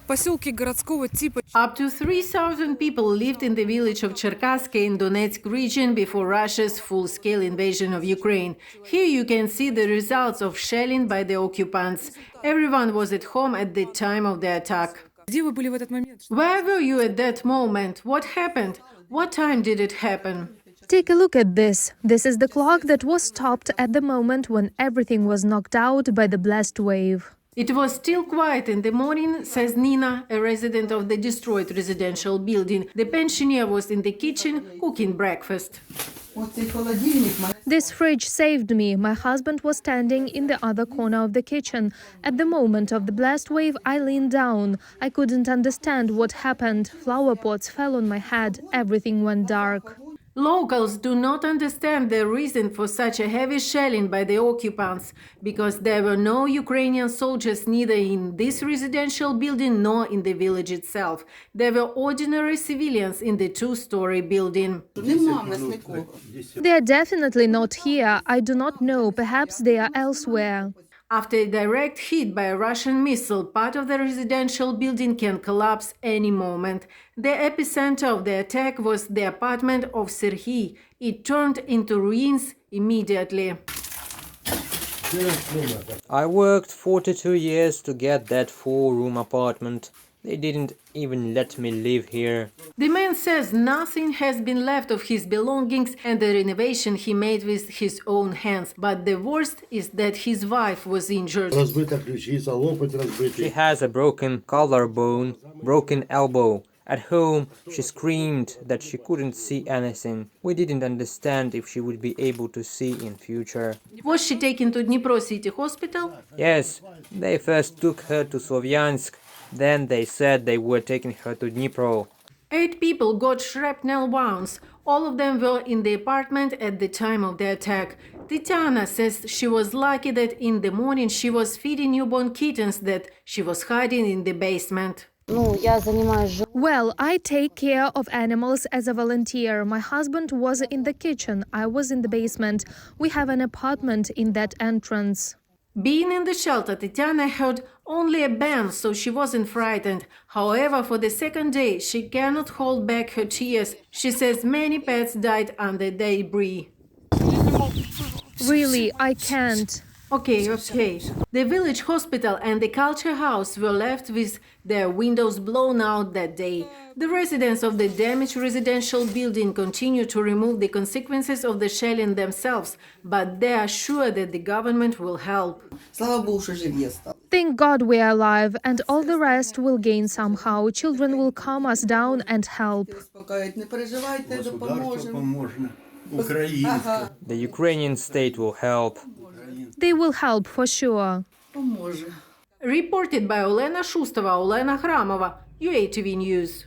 поселке городского типа. Up to 3,000 people lived in the village of Cherkaske in Donetsk region before Russia's full-scale invasion of Ukraine. Here you can see the results of shelling by the occupants. Everyone was at home at the time of the attack. Где вы были в этот момент? Where were you at that moment? What happened? What time did it happen? Take a look at this. This is the clock that was stopped at the moment when everything was knocked out by the blast wave. It was still quiet in the morning, says Nina, a resident of the destroyed residential building. The pensioner was in the kitchen cooking breakfast. This fridge saved me. My husband was standing in the other corner of the kitchen. At the moment of the blast wave, I leaned down. I couldn't understand what happened. Flower pots fell on my head. Everything went dark. Locals do not understand the reason for such a heavy shelling by the occupants, because there were no Ukrainian soldiers neither in this residential building nor in the village itself. There were ordinary civilians in the two-story building. They are definitely not here. I do not know. Perhaps they are elsewhere. After a direct hit by a Russian missile, part of the residential building can collapse any moment. The epicenter of the attack was the apartment of Serhiy. It turned into ruins immediately. I worked 42 years to get that 4-room apartment. They didn't even let me live here. The man says nothing has been left of his belongings and the renovation he made with his own hands. But the worst is that his wife was injured. She has a broken collarbone, broken elbow. At home, she screamed that she couldn't see anything. We didn't understand if she would be able to see in future. Was she taken to Dnipro city hospital? Yes, they first took her to Slovyansk. Then they said they were taking her to Dnipro. 8 people got shrapnel wounds. All of them were in the apartment at the time of the attack. Tatiana says she was lucky that in the morning she was feeding newborn kittens that she was hiding in the basement. Well, I take care of animals as a volunteer. My husband was in the kitchen. I was in the basement. We have an apartment in that entrance. Being in the shelter, Tatiana heard only a bang, so she wasn't frightened. However, for the second day, she cannot hold back her tears. She says many pets died under debris. Really, I can't. Okay. The village hospital and the culture house were left with their windows blown out that day. The residents of the damaged residential building continue to remove the consequences of the shelling themselves, but they are sure that the government will help. Thank God we are alive, and all the rest will gain somehow. Children will calm us down and help. The Ukrainian state will help. They will help for sure. Reported by Olena Shustova, Olena Hramova, UATV News.